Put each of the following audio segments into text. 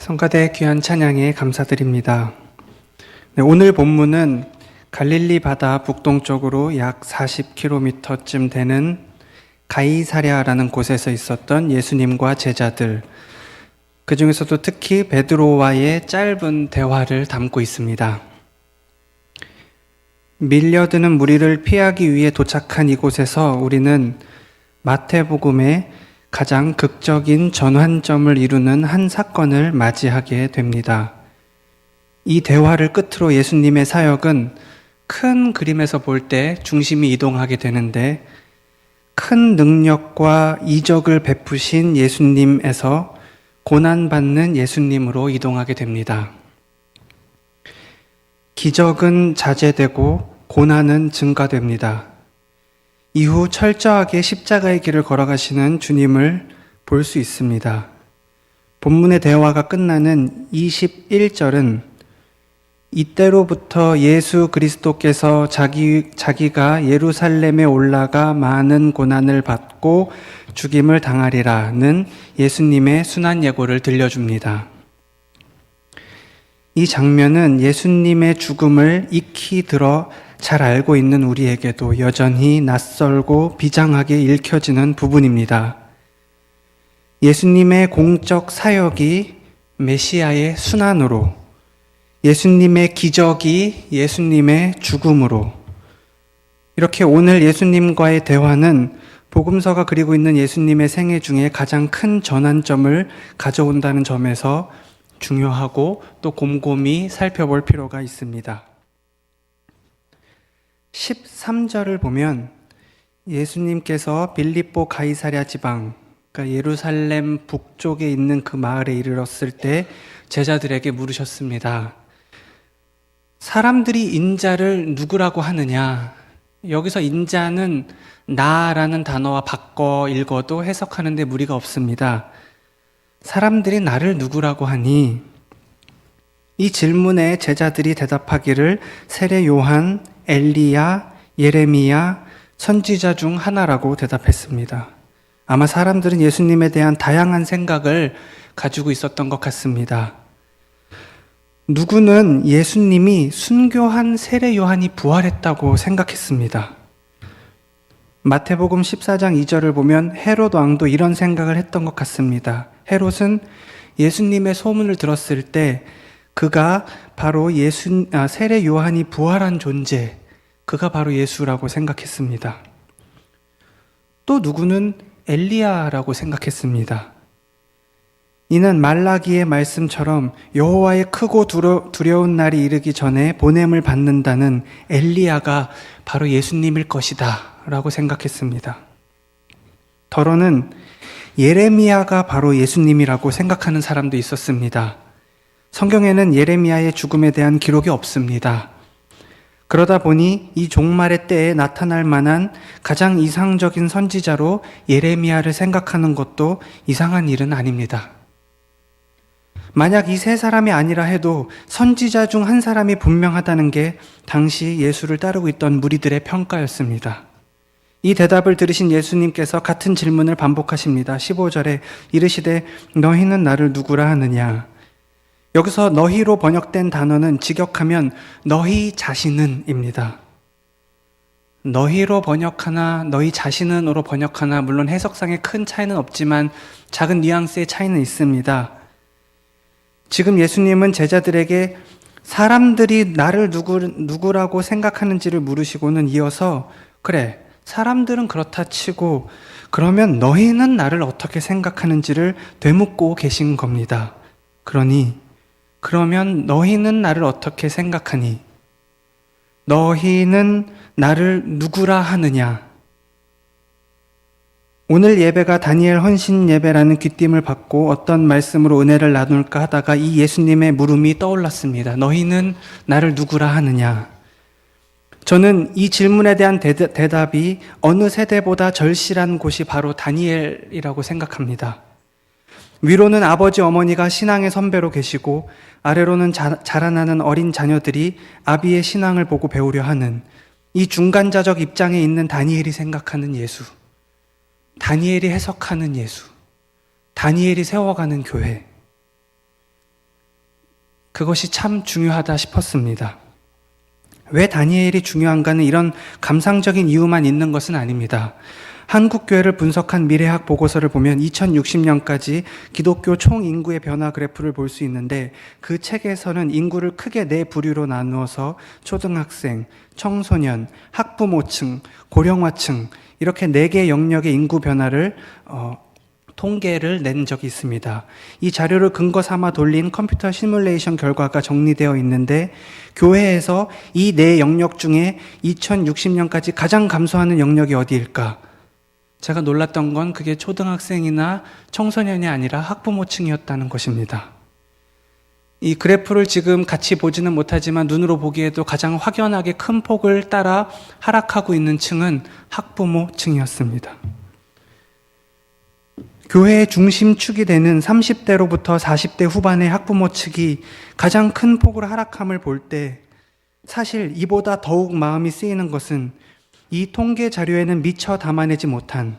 성가대 귀한 찬양에 감사드립니다. 네, 오늘 본문은 갈릴리 바다 북동쪽으로 약 40km쯤 되는 가이사랴라는 곳에서 있었던 예수님과 제자들, 그 중에서도 특히 베드로와의 짧은 대화를 담고 있습니다. 밀려드는 무리를 피하기 위해 도착한 이곳에서 우리는 마태복음의 가장 극적인 전환점을 이루는 한 사건을 맞이하게 됩니다. 이 대화를 끝으로 예수님의 사역은 큰 그림에서 볼 때 중심이 이동하게 되는데, 큰 능력과 이적을 베푸신 예수님에서 고난받는 예수님으로 이동하게 됩니다. 기적은 자제되고 고난은 증가됩니다. 이후 철저하게 십자가의 길을 걸어가시는 주님을 볼 수 있습니다. 본문의 대화가 끝나는 21절은 이때로부터 예수 그리스도께서 자기가 예루살렘에 올라가 많은 고난을 받고 죽임을 당하리라는 예수님의 순환 예고를 들려줍니다. 이 장면은 예수님의 죽음을 익히 들어 잘 알고 있는 우리에게도 여전히 낯설고 비장하게 읽혀지는 부분입니다. 예수님의 공적 사역이 메시아의 순환으로, 예수님의 기적이 예수님의 죽음으로, 이렇게 오늘 예수님과의 대화는 복음서가 그리고 있는 예수님의 생애 중에 가장 큰 전환점을 가져온다는 점에서 중요하고 또 곰곰이 살펴볼 필요가 있습니다. 13절을 보면 예수님께서 빌립보 가이사랴 지방, 그러니까 예루살렘 북쪽에 있는 그 마을에 이르렀을 때 제자들에게 물으셨습니다. 사람들이 인자를 누구라고 하느냐? 여기서 인자는 나라는 단어와 바꿔 읽어도 해석하는 데 무리가 없습니다. 사람들이 나를 누구라고 하니? 이 질문에 제자들이 대답하기를 세례 요한, 엘리야, 예레미야, 선지자 중 하나라고 대답했습니다. 아마 사람들은 예수님에 대한 다양한 생각을 가지고 있었던 것 같습니다. 누구는 예수님이 순교한 세례 요한이 부활했다고 생각했습니다. 마태복음 14장 2절을 보면 헤롯 왕도 이런 생각을 했던 것 같습니다. 헤롯은 예수님의 소문을 들었을 때 그가 바로 세례 요한이 부활한 존재, 그가 바로 예수라고 생각했습니다. 또 누구는 엘리야라고 생각했습니다. 이는 말라기의 말씀처럼 여호와의 크고 두려운 날이 이르기 전에 보냄을 받는다는 엘리야가 바로 예수님일 것이다 라고 생각했습니다. 더러는 예레미야가 바로 예수님이라고 생각하는 사람도 있었습니다. 성경에는 예레미야의 죽음에 대한 기록이 없습니다. 그러다 보니 이 종말의 때에 나타날 만한 가장 이상적인 선지자로 예레미야를 생각하는 것도 이상한 일은 아닙니다. 만약 이 세 사람이 아니라 해도 선지자 중 한 사람이 분명하다는 게 당시 예수를 따르고 있던 무리들의 평가였습니다. 이 대답을 들으신 예수님께서 같은 질문을 반복하십니다. 15절에 이르시되 너희는 나를 누구라 하느냐? 여기서 너희로 번역된 단어는 직역하면 너희 자신은입니다. 너희로 번역하나 너희 자신은으로 번역하나 물론 해석상에 큰 차이는 없지만 작은 뉘앙스의 차이는 있습니다. 지금 예수님은 제자들에게 사람들이 나를 누구라고 생각하는지를 물으시고는 이어서 그래, 사람들은 그렇다 치고 그러면 너희는 나를 어떻게 생각하는지를 되묻고 계신 겁니다. 그러면 너희는 나를 어떻게 생각하니? 너희는 나를 누구라 하느냐? 오늘 예배가 다니엘 헌신 예배라는 귀띔을 받고 어떤 말씀으로 은혜를 나눌까 하다가 이 예수님의 물음이 떠올랐습니다. 너희는 나를 누구라 하느냐? 저는 이 질문에 대한 대답이 어느 세대보다 절실한 곳이 바로 다니엘이라고 생각합니다. 위로는 아버지 어머니가 신앙의 선배로 계시고 아래로는 자라나는 어린 자녀들이 아비의 신앙을 보고 배우려 하는 이 중간자적 입장에 있는 다니엘이 생각하는 예수, 다니엘이 해석하는 예수, 다니엘이 세워가는 교회. 그것이 참 중요하다 싶었습니다. 왜 다니엘이 중요한가는 이런 감상적인 이유만 있는 것은 아닙니다. 한국교회를 분석한 미래학 보고서를 보면 2060년까지 기독교 총 인구의 변화 그래프를 볼 수 있는데, 그 책에서는 인구를 크게 네 부류로 나누어서 초등학생, 청소년, 학부모층, 고령화층 이렇게 네 개의 영역의 인구 변화를 통계를 낸 적이 있습니다. 이 자료를 근거 삼아 돌린 컴퓨터 시뮬레이션 결과가 정리되어 있는데, 교회에서 이 네 영역 중에 2060년까지 가장 감소하는 영역이 어디일까? 제가 놀랐던 건 그게 초등학생이나 청소년이 아니라 학부모층이었다는 것입니다. 이 그래프를 지금 같이 보지는 못하지만 눈으로 보기에도 가장 확연하게 큰 폭을 따라 하락하고 있는 층은 학부모층이었습니다. 교회의 중심축이 되는 30대로부터 40대 후반의 학부모 측이 가장 큰 폭으로 하락함을 볼 때, 사실 이보다 더욱 마음이 쓰이는 것은 이 통계 자료에는 미처 담아내지 못한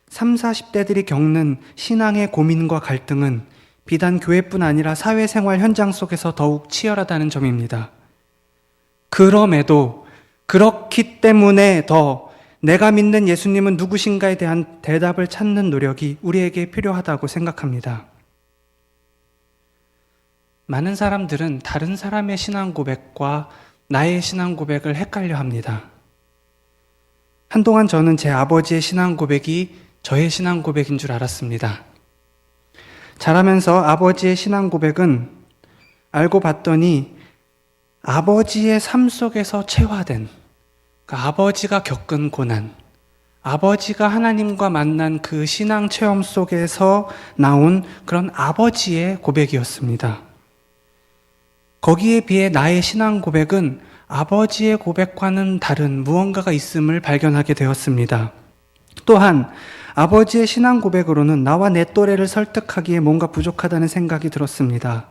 30, 40대들이 겪는 신앙의 고민과 갈등은 비단 교회뿐 아니라 사회생활 현장 속에서 더욱 치열하다는 점입니다. 그럼에도 그렇기 때문에 더 내가 믿는 예수님은 누구신가에 대한 대답을 찾는 노력이 우리에게 필요하다고 생각합니다. 많은 사람들은 다른 사람의 신앙 고백과 나의 신앙 고백을 헷갈려 합니다. 한동안 저는 제 아버지의 신앙 고백이 저의 신앙 고백인 줄 알았습니다. 자라면서 아버지의 신앙 고백은 알고 봤더니 아버지의 삶 속에서 체화된, 그러니까 아버지가 겪은 고난, 아버지가 하나님과 만난 그 신앙 체험 속에서 나온 그런 아버지의 고백이었습니다. 거기에 비해 나의 신앙 고백은 아버지의 고백과는 다른 무언가가 있음을 발견하게 되었습니다. 또한 아버지의 신앙 고백으로는 나와 내 또래를 설득하기에 뭔가 부족하다는 생각이 들었습니다.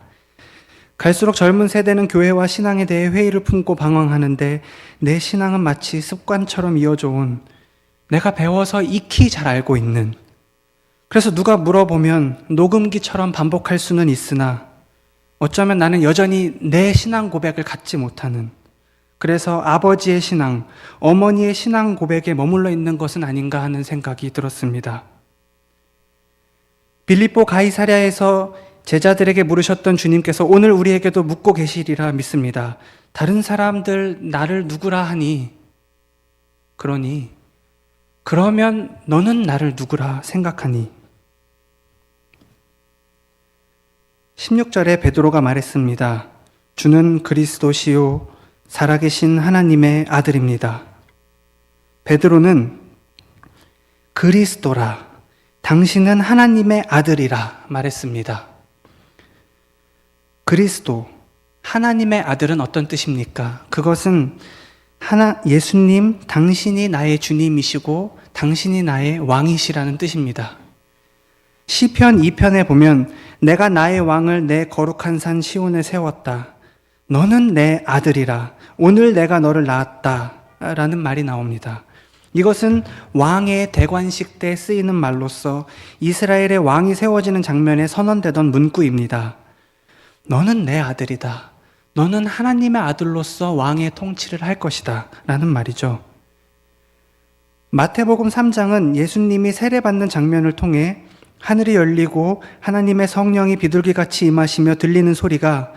갈수록 젊은 세대는 교회와 신앙에 대해 회의를 품고 방황하는데, 내 신앙은 마치 습관처럼 이어져 온, 내가 배워서 익히 잘 알고 있는, 그래서 누가 물어보면 녹음기처럼 반복할 수는 있으나 어쩌면 나는 여전히 내 신앙 고백을 갖지 못하는, 그래서 아버지의 신앙, 어머니의 신앙 고백에 머물러 있는 것은 아닌가 하는 생각이 들었습니다. 빌립보 가이사랴에서 제자들에게 물으셨던 주님께서 오늘 우리에게도 묻고 계시리라 믿습니다. 다른 사람들 나를 누구라 하니? 그러면 너는 나를 누구라 생각하니? 16절에 베드로가 말했습니다. 주는 그리스도시요 살아계신 하나님의 아들입니다. 베드로는 그리스도라, 당신은 하나님의 아들이라 말했습니다. 그리스도, 하나님의 아들은 어떤 뜻입니까? 그것은 예수님, 당신이 나의 주님이시고 당신이 나의 왕이시라는 뜻입니다. 시편 2편에 보면 내가 나의 왕을 내 거룩한 산 시온에 세웠다. 너는 내 아들이라. 오늘 내가 너를 낳았다. 라는 말이 나옵니다. 이것은 왕의 대관식 때 쓰이는 말로서 이스라엘의 왕이 세워지는 장면에 선언되던 문구입니다. 너는 내 아들이다. 너는 하나님의 아들로서 왕의 통치를 할 것이다. 라는 말이죠. 마태복음 3장은 예수님이 세례받는 장면을 통해 하늘이 열리고 하나님의 성령이 비둘기같이 임하시며 들리는 소리가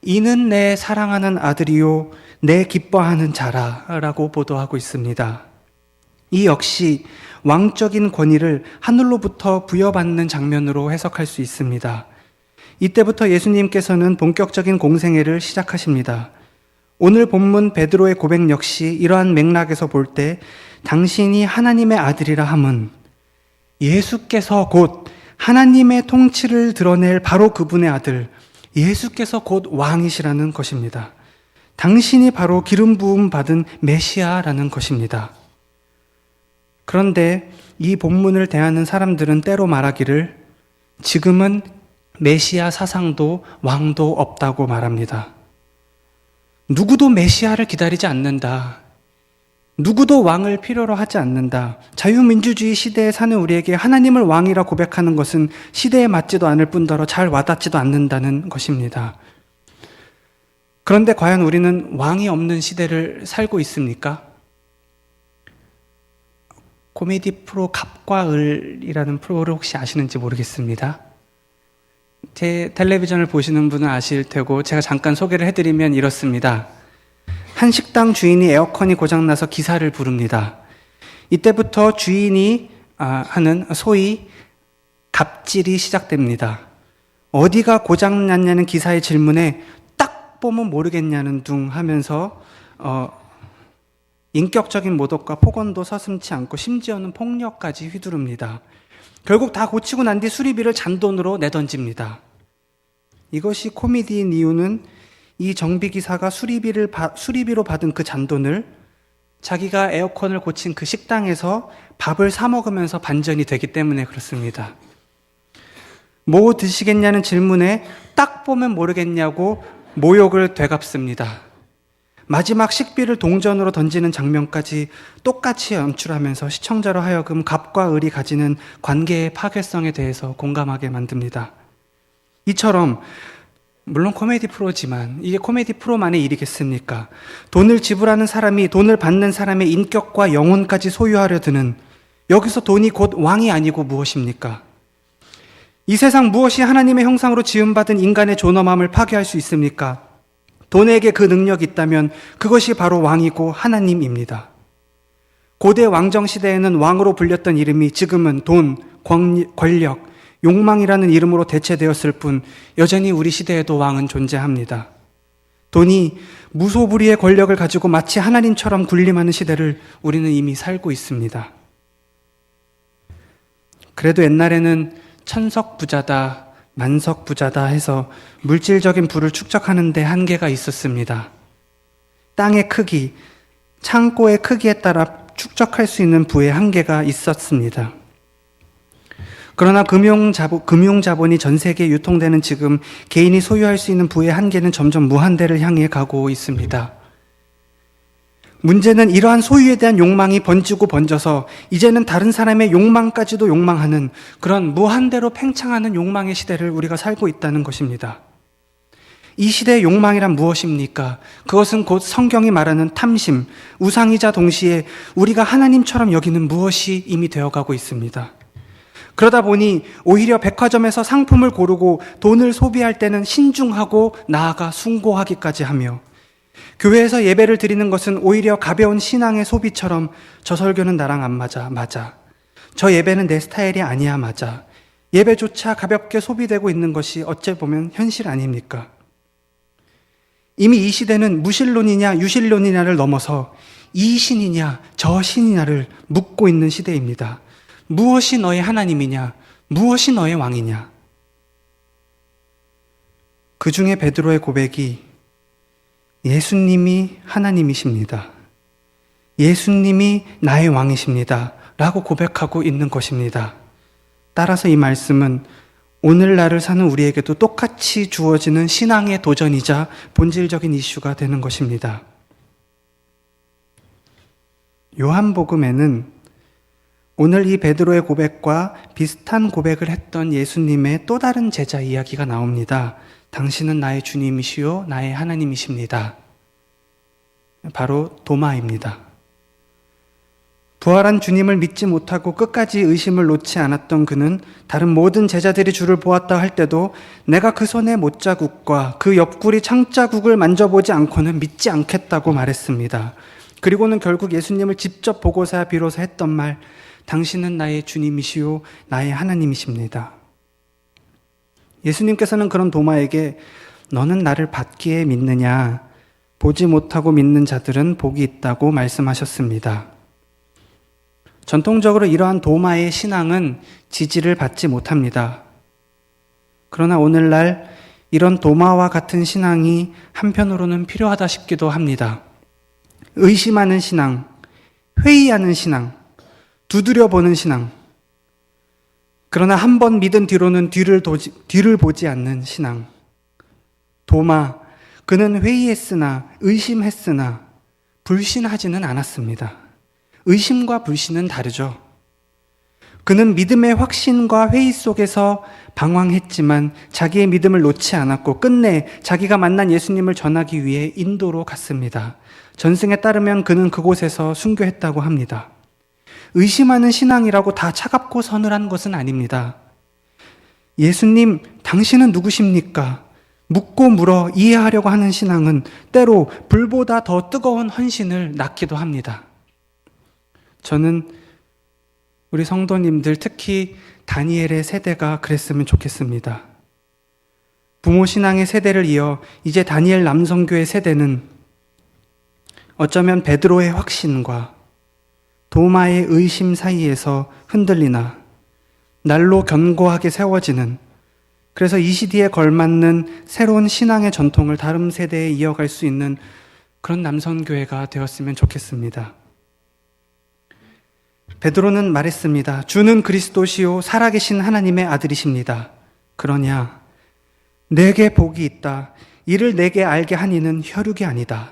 이는 내 사랑하는 아들이요 내 기뻐하는 자라 라고 보도하고 있습니다. 이 역시 왕적인 권위를 하늘로부터 부여받는 장면으로 해석할 수 있습니다. 이때부터 예수님께서는 본격적인 공생애를 시작하십니다. 오늘 본문 베드로의 고백 역시 이러한 맥락에서 볼 때 당신이 하나님의 아들이라 함은 예수께서 곧 하나님의 통치를 드러낼 바로 그분의 아들, 예수께서 곧 왕이시라는 것입니다. 당신이 바로 기름 부음 받은 메시아라는 것입니다. 그런데 이 본문을 대하는 사람들은 때로 말하기를 지금은 메시아 사상도 왕도 없다고 말합니다. 누구도 메시아를 기다리지 않는다. 누구도 왕을 필요로 하지 않는다. 자유민주주의 시대에 사는 우리에게 하나님을 왕이라 고백하는 것은 시대에 맞지도 않을 뿐더러 잘 와닿지도 않는다는 것입니다. 그런데 과연 우리는 왕이 없는 시대를 살고 있습니까? 코미디 프로 갑과 을이라는 프로를 혹시 아시는지 모르겠습니다. 제 텔레비전을 보시는 분은 아실 테고 제가 잠깐 소개를 해드리면 이렇습니다. 한 식당 주인이 에어컨이 고장나서 기사를 부릅니다. 이때부터 주인이 하는 소위 갑질이 시작됩니다. 어디가 고장났냐는 기사의 질문에 딱 보면 모르겠냐는 둥 하면서 인격적인 모독과 폭언도 서슴지 않고 심지어는 폭력까지 휘두릅니다. 결국 다 고치고 난 뒤 수리비를 잔돈으로 내던집니다. 이것이 코미디인 이유는 이 정비기사가 수리비로 받은 그 잔돈을 자기가 에어컨을 고친 그 식당에서 밥을 사 먹으면서 반전이 되기 때문에 그렇습니다. 뭐 드시겠냐는 질문에 딱 보면 모르겠냐고 모욕을 되갚습니다. 마지막 식비를 동전으로 던지는 장면까지 똑같이 연출하면서 시청자로 하여금 갑과 을이 가지는 관계의 파괴성에 대해서 공감하게 만듭니다. 이처럼 물론 코미디 프로지만 이게 코미디 프로만의 일이겠습니까? 돈을 지불하는 사람이 돈을 받는 사람의 인격과 영혼까지 소유하려 드는, 여기서 돈이 곧 왕이 아니고 무엇입니까? 이 세상 무엇이 하나님의 형상으로 지음받은 인간의 존엄함을 파괴할 수 있습니까? 돈에게 그 능력이 있다면 그것이 바로 왕이고 하나님입니다. 고대 왕정 시대에는 왕으로 불렸던 이름이 지금은 돈, 권력, 욕망이라는 이름으로 대체되었을 뿐 여전히 우리 시대에도 왕은 존재합니다. 돈이 무소불위의 권력을 가지고 마치 하나님처럼 군림하는 시대를 우리는 이미 살고 있습니다. 그래도 옛날에는 천석 부자다, 만석 부자다 해서 물질적인 부를 축적하는 데 한계가 있었습니다. 땅의 크기, 창고의 크기에 따라 축적할 수 있는 부의 한계가 있었습니다. 그러나 금융자본이 전 세계에 유통되는 지금 개인이 소유할 수 있는 부의 한계는 점점 무한대를 향해 가고 있습니다. 문제는 이러한 소유에 대한 욕망이 번지고 번져서 이제는 다른 사람의 욕망까지도 욕망하는 그런 무한대로 팽창하는 욕망의 시대를 우리가 살고 있다는 것입니다. 이 시대의 욕망이란 무엇입니까? 그것은 곧 성경이 말하는 탐심, 우상이자 동시에 우리가 하나님처럼 여기는 무엇이 이미 되어가고 있습니다. 그러다 보니 오히려 백화점에서 상품을 고르고 돈을 소비할 때는 신중하고 나아가 숭고하기까지 하며, 교회에서 예배를 드리는 것은 오히려 가벼운 신앙의 소비처럼 저 설교는 나랑 안 맞아, 맞아. 저 예배는 내 스타일이 아니야, 맞아. 예배조차 가볍게 소비되고 있는 것이 어째 보면 현실 아닙니까? 이미 이 시대는 무신론이냐 유신론이냐를 넘어서 이 신이냐 저 신이냐를 묻고 있는 시대입니다. 무엇이 너의 하나님이냐? 무엇이 너의 왕이냐? 그 중에 베드로의 고백이 예수님이 하나님이십니다. 예수님이 나의 왕이십니다. 라고 고백하고 있는 것입니다. 따라서 이 말씀은 오늘날을 사는 우리에게도 똑같이 주어지는 신앙의 도전이자 본질적인 이슈가 되는 것입니다. 요한복음에는 오늘 이 베드로의 고백과 비슷한 고백을 했던 예수님의 또 다른 제자 이야기가 나옵니다. 당신은 나의 주님이시요 나의 하나님이십니다. 바로 도마입니다. 부활한 주님을 믿지 못하고 끝까지 의심을 놓지 않았던 그는 다른 모든 제자들이 주를 보았다 할 때도 내가 그 손의 못자국과 그 옆구리 창자국을 만져보지 않고는 믿지 않겠다고 말했습니다. 그리고는 결국 예수님을 직접 보고서야 비로소 했던 말, 당신은 나의 주님이시요 나의 하나님이십니다. 예수님께서는 그런 도마에게 너는 나를 받기에 믿느냐? 보지 못하고 믿는 자들은 복이 있다고 말씀하셨습니다. 전통적으로 이러한 도마의 신앙은 지지를 받지 못합니다. 그러나 오늘날 이런 도마와 같은 신앙이 한편으로는 필요하다 싶기도 합니다. 의심하는 신앙, 회의하는 신앙, 두드려보는 신앙, 그러나 한 번 믿은 뒤로는 뒤를 보지 않는 신앙. 도마, 그는 회의했으나 의심했으나 불신하지는 않았습니다. 의심과 불신은 다르죠. 그는 믿음의 확신과 회의 속에서 방황했지만 자기의 믿음을 놓지 않았고 끝내 자기가 만난 예수님을 전하기 위해 인도로 갔습니다. 전승에 따르면 그는 그곳에서 순교했다고 합니다. 의심하는 신앙이라고 다 차갑고 서늘한 것은 아닙니다. 예수님, 당신은 누구십니까? 묻고 물어 이해하려고 하는 신앙은 때로 불보다 더 뜨거운 헌신을 낳기도 합니다. 저는 우리 성도님들, 특히 다니엘의 세대가 그랬으면 좋겠습니다. 부모 신앙의 세대를 이어 이제 다니엘 남성교의 세대는 어쩌면 베드로의 확신과 도마의 의심 사이에서 흔들리나 날로 견고하게 세워지는, 그래서 이 시대에 걸맞는 새로운 신앙의 전통을 다른 세대에 이어갈 수 있는 그런 남성교회가 되었으면 좋겠습니다. 베드로는 말했습니다. 주는 그리스도시요 살아계신 하나님의 아들이십니다. 그러냐, 내게 복이 있다. 이를 내게 알게 하니는 혈육이 아니다.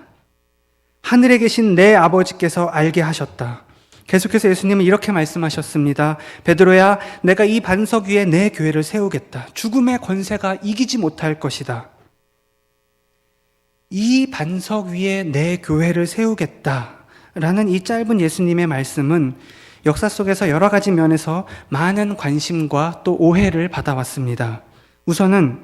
하늘에 계신 내 아버지께서 알게 하셨다. 계속해서 예수님은 이렇게 말씀하셨습니다. 베드로야, 내가 이 반석 위에 내 교회를 세우겠다. 죽음의 권세가 이기지 못할 것이다. 이 반석 위에 내 교회를 세우겠다라는 이 짧은 예수님의 말씀은 역사 속에서 여러 가지 면에서 많은 관심과 또 오해를 받아왔습니다. 우선은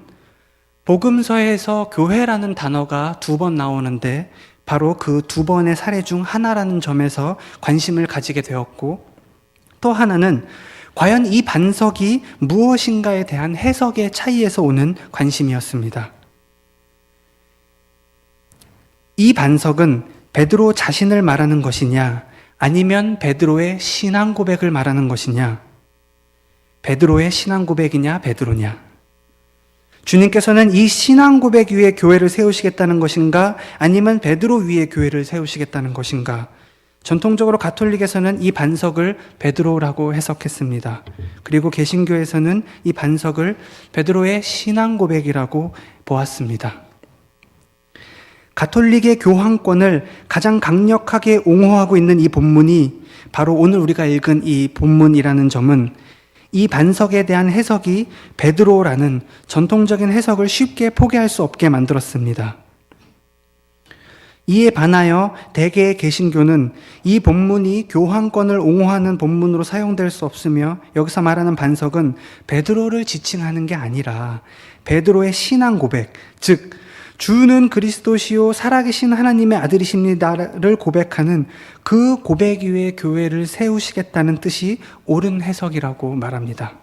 복음서에서 교회라는 단어가 2번 나오는데 바로 그 2번의 사례 중 하나라는 점에서 관심을 가지게 되었고, 또 하나는 과연 이 반석이 무엇인가에 대한 해석의 차이에서 오는 관심이었습니다. 이 반석은 베드로 자신을 말하는 것이냐, 아니면 베드로의 신앙 고백을 말하는 것이냐, 베드로의 신앙 고백이냐, 베드로냐. 주님께서는 이 신앙 고백 위에 교회를 세우시겠다는 것인가, 아니면 베드로 위에 교회를 세우시겠다는 것인가. 전통적으로 가톨릭에서는 이 반석을 베드로라고 해석했습니다. 그리고 개신교에서는 이 반석을 베드로의 신앙 고백이라고 보았습니다. 가톨릭의 교황권을 가장 강력하게 옹호하고 있는 이 본문이 바로 오늘 우리가 읽은 이 본문이라는 점은 이 반석에 대한 해석이 베드로라는 전통적인 해석을 쉽게 포기할 수 없게 만들었습니다. 이에 반하여 대개의 개신교는 이 본문이 교황권을 옹호하는 본문으로 사용될 수 없으며 여기서 말하는 반석은 베드로를 지칭하는 게 아니라 베드로의 신앙 고백, 즉 주는 그리스도시요 살아계신 하나님의 아들이십니다를 고백하는 그 고백 위에 교회를 세우시겠다는 뜻이 옳은 해석이라고 말합니다.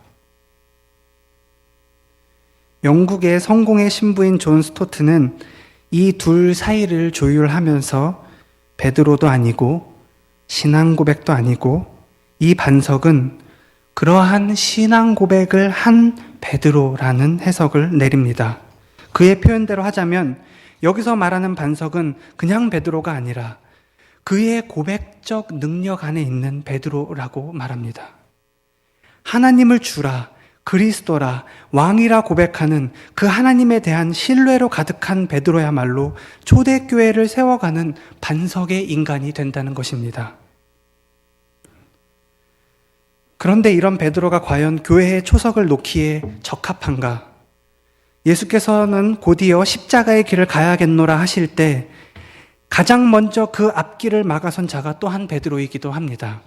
영국의 성공의 신부인 존 스토트는 이 둘 사이를 조율하면서 베드로도 아니고 신앙 고백도 아니고 이 반석은 그러한 신앙 고백을 한 베드로라는 해석을 내립니다. 그의 표현대로 하자면 여기서 말하는 반석은 그냥 베드로가 아니라 그의 고백적 능력 안에 있는 베드로라고 말합니다. 하나님을 주라, 그리스도라, 왕이라 고백하는 그 하나님에 대한 신뢰로 가득한 베드로야말로 초대교회를 세워가는 반석의 인간이 된다는 것입니다. 그런데 이런 베드로가 과연 교회의 초석을 놓기에 적합한가? 예수께서는 곧이어 십자가의 길을 가야겠노라 하실 때 가장 먼저 그 앞길을 막아선 자가 또한 베드로이기도 합니다.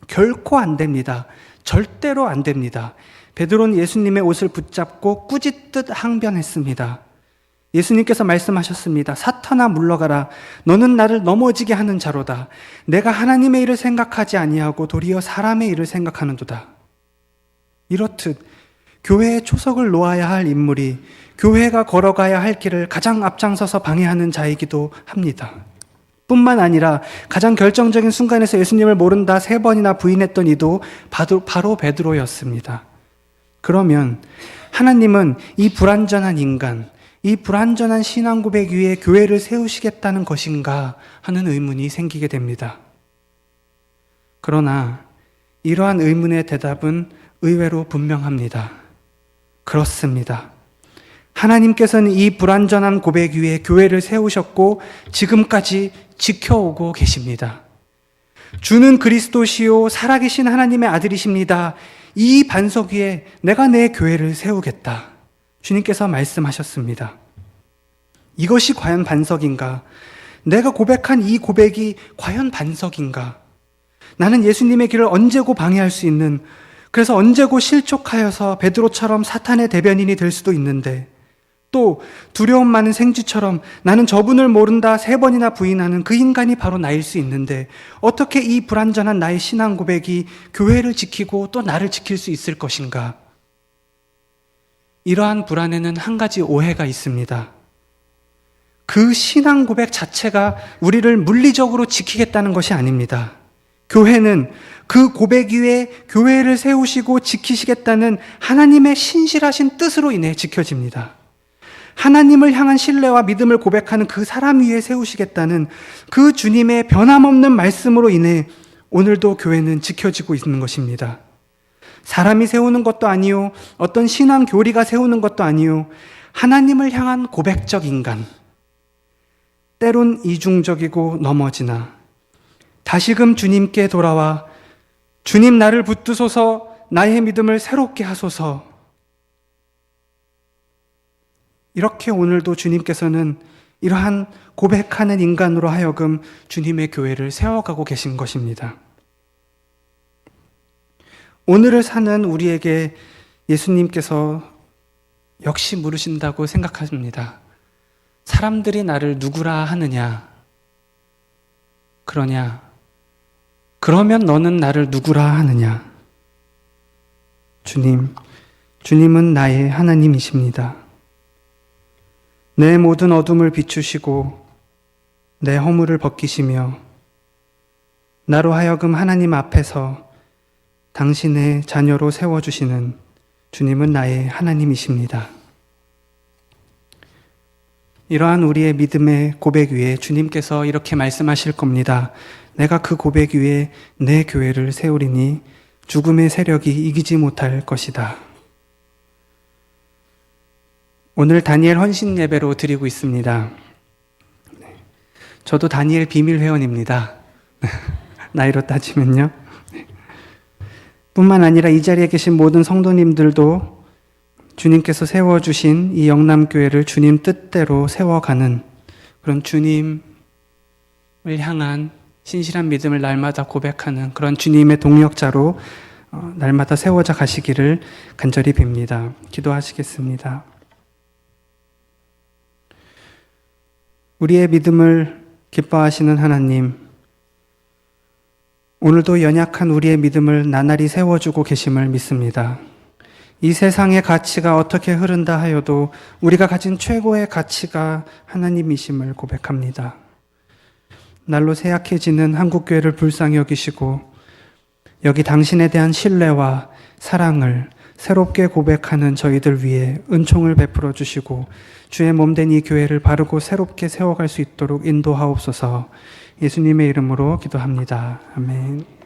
결코 안 됩니다. 절대로 안 됩니다. 베드로는 예수님의 옷을 붙잡고 꾸짖듯 항변했습니다. 예수님께서 말씀하셨습니다. 사탄아 물러가라. 너는 나를 넘어지게 하는 자로다. 내가 하나님의 일을 생각하지 아니하고 도리어 사람의 일을 생각하는도다. 이렇듯 교회의 초석을 놓아야 할 인물이 교회가 걸어가야 할 길을 가장 앞장서서 방해하는 자이기도 합니다. 뿐만 아니라 가장 결정적인 순간에서 예수님을 모른다 3번이나 부인했던 이도 바로 베드로였습니다. 그러면 하나님은 이 불완전한 인간, 이 불완전한 신앙 고백 위에 교회를 세우시겠다는 것인가 하는 의문이 생기게 됩니다. 그러나 이러한 의문의 대답은 의외로 분명합니다. 그렇습니다. 하나님께서는 이 불완전한 고백 위에 교회를 세우셨고 지금까지 지켜오고 계십니다. 주는 그리스도시요 살아계신 하나님의 아들이십니다. 이 반석 위에 내가 내 교회를 세우겠다. 주님께서 말씀하셨습니다. 이것이 과연 반석인가? 내가 고백한 이 고백이 과연 반석인가? 나는 예수님의 길을 언제고 방해할 수 있는, 그래서 언제고 실족하여서 베드로처럼 사탄의 대변인이 될 수도 있는데, 또 두려움 많은 생쥐처럼 나는 저분을 모른다 3번이나 부인하는 그 인간이 바로 나일 수 있는데, 어떻게 이 불완전한 나의 신앙 고백이 교회를 지키고 또 나를 지킬 수 있을 것인가? 이러한 불안에는 한 가지 오해가 있습니다. 그 신앙 고백 자체가 우리를 물리적으로 지키겠다는 것이 아닙니다. 교회는 그 고백 위에 교회를 세우시고 지키시겠다는 하나님의 신실하신 뜻으로 인해 지켜집니다. 하나님을 향한 신뢰와 믿음을 고백하는 그 사람 위에 세우시겠다는 그 주님의 변함없는 말씀으로 인해 오늘도 교회는 지켜지고 있는 것입니다. 사람이 세우는 것도 아니요, 어떤 신앙 교리가 세우는 것도 아니요, 하나님을 향한 고백적 인간, 때론 이중적이고 넘어지나 다시금 주님께 돌아와 주님 나를 붙드소서, 나의 믿음을 새롭게 하소서, 이렇게 오늘도 주님께서는 이러한 고백하는 인간으로 하여금 주님의 교회를 세워가고 계신 것입니다. 오늘을 사는 우리에게 예수님께서 역시 물으신다고 생각합니다. 사람들이 나를 누구라 하느냐? 그러면 너는 나를 누구라 하느냐? 주님은 나의 하나님이십니다. 내 모든 어둠을 비추시고 내 허물을 벗기시며 나로 하여금 하나님 앞에서 당신의 자녀로 세워주시는 주님은 나의 하나님이십니다. 이러한 우리의 믿음의 고백 위에 주님께서 이렇게 말씀하실 겁니다. 내가 그 고백 위에 내 교회를 세우리니 죽음의 세력이 이기지 못할 것이다. 오늘 다니엘 헌신 예배로 드리고 있습니다. 저도 다니엘 비밀 회원입니다. 나이로 따지면요. 뿐만 아니라 이 자리에 계신 모든 성도님들도 주님께서 세워주신 이 영남교회를 주님 뜻대로 세워가는 그런 주님을 향한 신실한 믿음을 날마다 고백하는 그런 주님의 동역자로 날마다 세워져 가시기를 간절히 빕니다. 기도하시겠습니다. 우리의 믿음을 기뻐하시는 하나님, 오늘도 연약한 우리의 믿음을 나날이 세워주고 계심을 믿습니다. 이 세상의 가치가 어떻게 흐른다 하여도 우리가 가진 최고의 가치가 하나님이심을 고백합니다. 날로 쇠약해지는 한국교회를 불쌍히 여기시고 여기 당신에 대한 신뢰와 사랑을 새롭게 고백하는 저희들 위해 은총을 베풀어 주시고 주의 몸된 이 교회를 바르고 새롭게 세워갈 수 있도록 인도하옵소서. 예수님의 이름으로 기도합니다. 아멘.